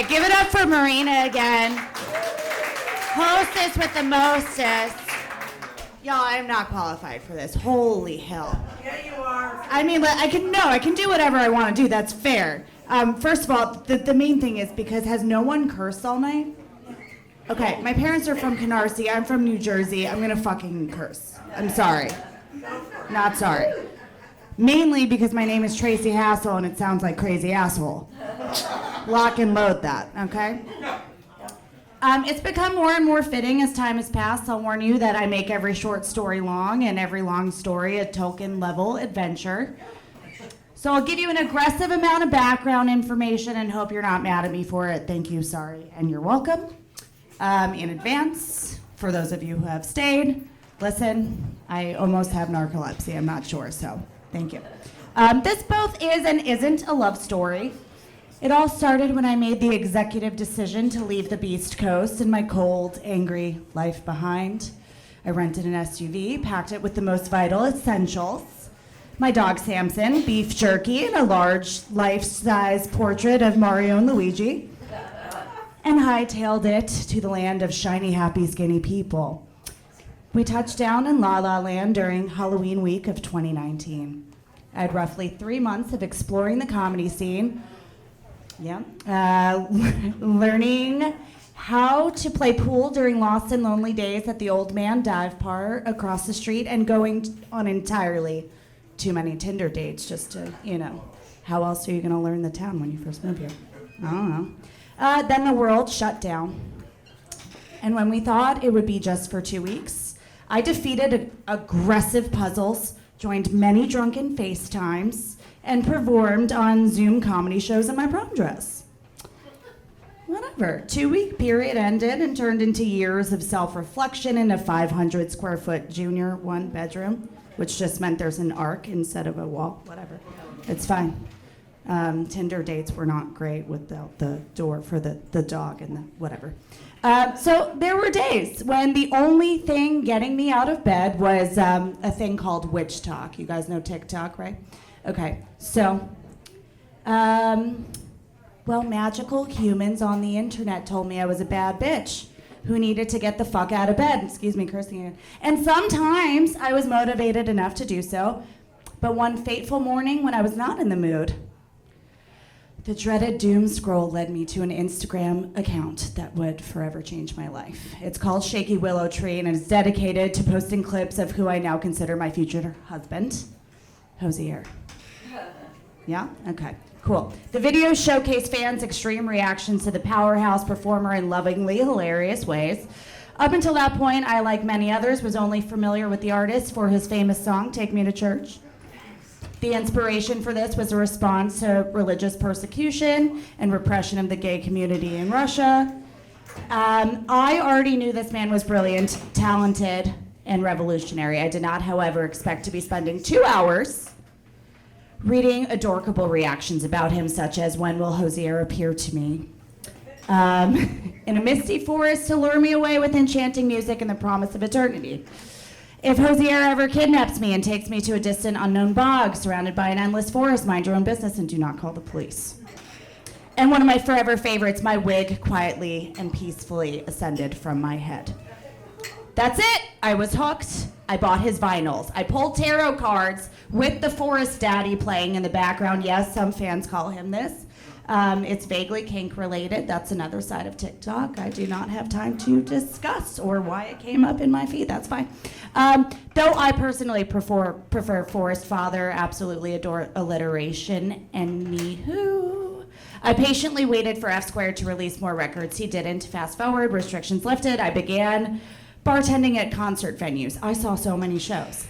right, give it up for Marina again. Hostess with the mostest. Y'all, I'm not qualified for this. Holy hell. Yeah, you are. I mean, I can do whatever I want to do. That's fair. First of all, the main thing is because has no one cursed all night? Okay, my parents are from Canarsie. I'm from New Jersey. I'm gonna fucking curse. I'm sorry. Not sorry. Mainly because my name is Tracey Hassel and it sounds like crazy asshole. Lock and load that, okay? It's become more and more fitting as time has passed. I'll warn you that I make every short story long and every long story a Tolkien level adventure. So I'll give you an aggressive amount of background information and hope you're not mad at me for it. Thank you, sorry, and you're welcome. In advance, for those of you who have stayed, listen, I almost have narcolepsy. I'm not sure, so thank you. This both is and isn't a love story. It all started when I made the executive decision to leave the Beast Coast and my cold, angry life behind. I rented an SUV, packed it with the most vital essentials. My dog Samson, beef jerky, and a large life-size portrait of Mario and Luigi. And hightailed it to the land of shiny, happy, skinny people. We touched down in La La Land during Halloween week of 2019. I had roughly 3 months of exploring the comedy scene, learning how to play pool during lost and lonely days at the Old Man Dive Bar across the street, and going on entirely too many Tinder dates just to, how else are you gonna learn the town when you first move here? I don't know. Then the world shut down. And when we thought it would be just for 2 weeks, I defeated aggressive puzzles, joined many drunken FaceTimes, and performed on Zoom comedy shows in my prom dress. Whatever. 2-week period ended and turned into years of self-reflection in a 500 square foot junior 1-bedroom, which just meant there's an arc instead of a wall. Whatever. It's fine. Tinder dates were not great without the door for the dog and the whatever. So there were days when the only thing getting me out of bed was a thing called witch talk. You guys know TikTok, right? Okay, so, magical humans on the internet told me I was a bad bitch who needed to get the fuck out of bed. Excuse me, cursing again. And sometimes I was motivated enough to do so, but one fateful morning when I was not in the mood, the dreaded doom scroll led me to an Instagram account that would forever change my life. It's called Shaky Willow Tree, and it's dedicated to posting clips of who I now consider my future husband, Hosier. Yeah? Okay, cool. The videos showcase fans' extreme reactions to the powerhouse performer in lovingly hilarious ways. Up until that point, I, like many others, was only familiar with the artist for his famous song, Take Me to Church. The inspiration for this was a response to religious persecution and repression of the gay community in Russia. I already knew this man was brilliant, talented, and revolutionary. I did not, however, expect to be spending 2 hours reading adorable reactions about him, such as, when will Hosier appear to me? In a misty forest to lure me away with enchanting music and the promise of eternity. If Hosier ever kidnaps me and takes me to a distant unknown bog surrounded by an endless forest, mind your own business and do not call the police. And one of my forever favorites, my wig quietly and peacefully ascended from my head. That's it. I was hooked. I bought his vinyls. I pulled tarot cards with the Forest Daddy playing in the background. Yes, some fans call him this. It's vaguely kink related. That's another side of TikTok I do not have time to discuss, or why it came up in my feed. That's fine. Though I personally prefer Forest Father, absolutely adore alliteration, and me who. I patiently waited for F Squared to release more records. He didn't. Fast forward, restrictions lifted. I began bartending at concert venues. I saw so many shows.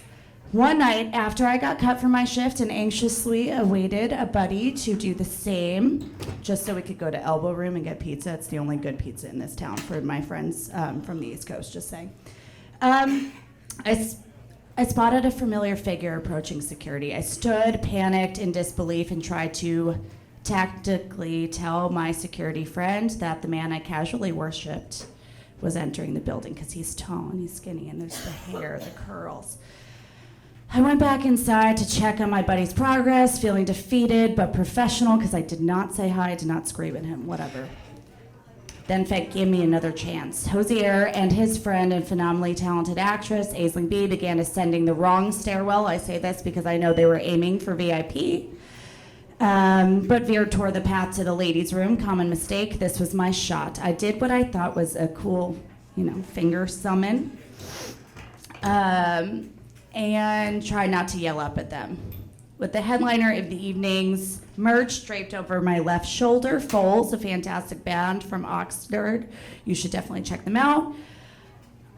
One night, after I got cut from my shift and anxiously awaited a buddy to do the same, just so we could go to Elbow Room and get pizza. It's the only good pizza in this town for my friends from the East Coast, just saying. I spotted a familiar figure approaching security. I stood, panicked, in disbelief, and tried to tactically tell my security friend that the man I casually worshipped was entering the building, because he's tall and he's skinny and there's the hair, the curls. I went back inside to check on my buddy's progress, feeling defeated but professional, because I did not say hi, did not scream at him, whatever. Then Fate gave me another chance. Hosier and his friend and phenomenally talented actress, Aisling B, began ascending the wrong stairwell. I say this because I know they were aiming for VIP. But veered toward the path to the ladies' room. Common mistake. This was my shot. I did what I thought was a cool, finger summon. And tried not to yell up at them. With the headliner of the evening's merch draped over my left shoulder, Foals, a fantastic band from Oxford. You should definitely check them out.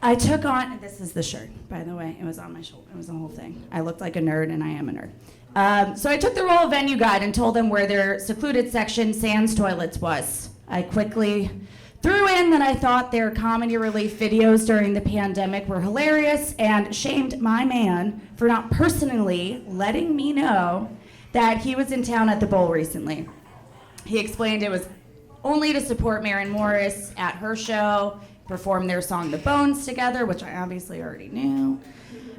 I took on, this is the shirt, by the way. It was on my shoulder. It was the whole thing. I looked like a nerd, and I am a nerd. So I took the role of venue guide and told them where their secluded section, sans toilets, was. I quickly threw in that I thought their comedy relief videos during the pandemic were hilarious and shamed my man for not personally letting me know that he was in town at the Bowl recently. He explained it was only to support Maren Morris at her show, perform their song The Bones together, which I obviously already knew.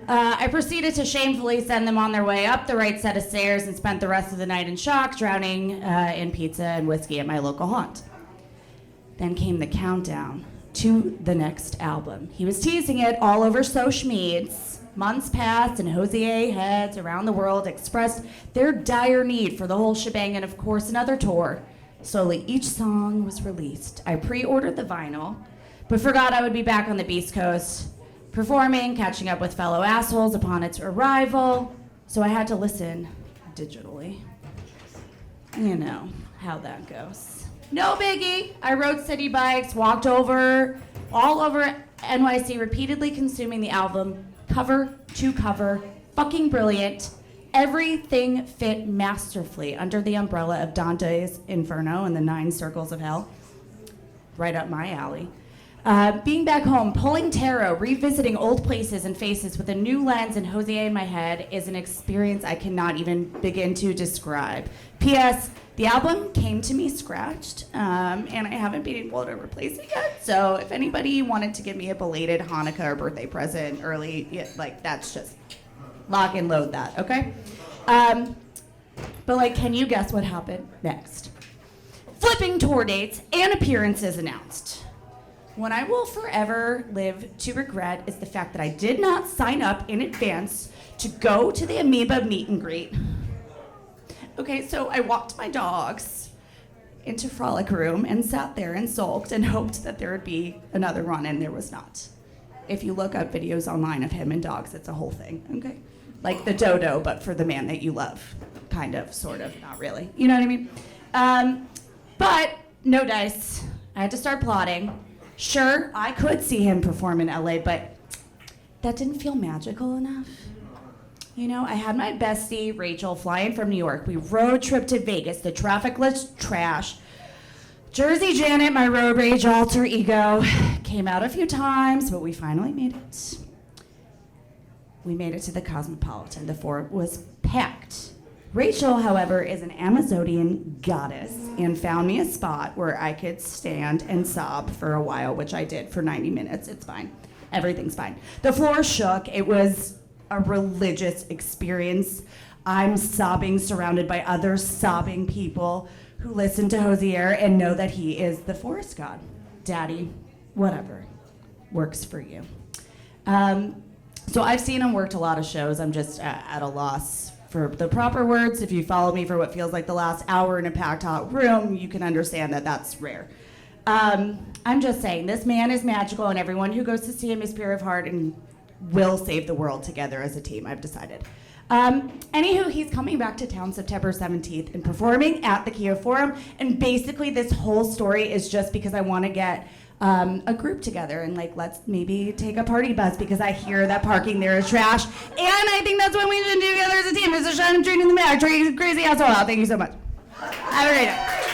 I proceeded to shamefully send them on their way up the right set of stairs and spent the rest of the night in shock, drowning in pizza and whiskey at my local haunt. Then came the countdown to the next album. He was teasing it all over social medias. Months passed and Hosier heads around the world expressed their dire need for the whole shebang and of course another tour. Slowly each song was released. I pre-ordered the vinyl, but forgot I would be back on the Beast Coast performing, catching up with fellow assholes upon its arrival. So I had to listen digitally. You know how that goes. No biggie. I rode city bikes, walked all over NYC, repeatedly consuming the album, cover to cover, fucking brilliant. Everything fit masterfully under the umbrella of Dante's Inferno and the 9 Circles of Hell. Right up my alley. Being back home, pulling tarot, revisiting old places and faces with a new lens and Hosier in my head is an experience I cannot even begin to describe. P.S. The album came to me scratched, and I haven't been able to replace it yet. So if anybody wanted to give me a belated Hanukkah or birthday present early, that's just lock and load that, okay? But can you guess what happened next? Flipping tour dates and appearances announced. What I will forever live to regret is the fact that I did not sign up in advance to go to the Amoeba meet and greet. Okay, so I walked my dogs into Frolic Room and sat there and sulked and hoped that there would be another run, and there was not. If you look up videos online of him and dogs, it's a whole thing, okay? Like the dodo, but for the man that you love. Kind of, sort of, not really. You know what I mean? But no dice. I had to start plotting. Sure, I could see him perform in LA, but that didn't feel magical enough. I had my bestie, Rachel, flying from New York. We road trip to Vegas, the trafficless trash. Jersey Janet, my road rage alter ego, came out a few times, but we finally made it. We made it to the Cosmopolitan. The fort was packed. Rachel, however, is an Amazonian goddess and found me a spot where I could stand and sob for a while, which I did for 90 minutes. It's fine. Everything's fine. The floor shook. It was a religious experience. I'm sobbing, surrounded by other sobbing people who listen to Hosier and know that he is the forest god. Daddy, whatever, works for you. So I've seen him work a lot of shows. I'm just at a loss for the proper words. If you follow me for what feels like the last hour in a packed hot room, you can understand that that's rare. I'm just saying, this man is magical, and everyone who goes to see him is pure of heart and will save the world together as a team, I've decided. Anywho, he's coming back to town September 17th and performing at the Kia Forum, and basically this whole story is just because I want to get a group together and let's maybe take a party bus, because I hear that parking there is trash, and I think that's what we should do together as a team. It's a shining dream in the back. Crazy asshole. Thank you so much. Have a great night.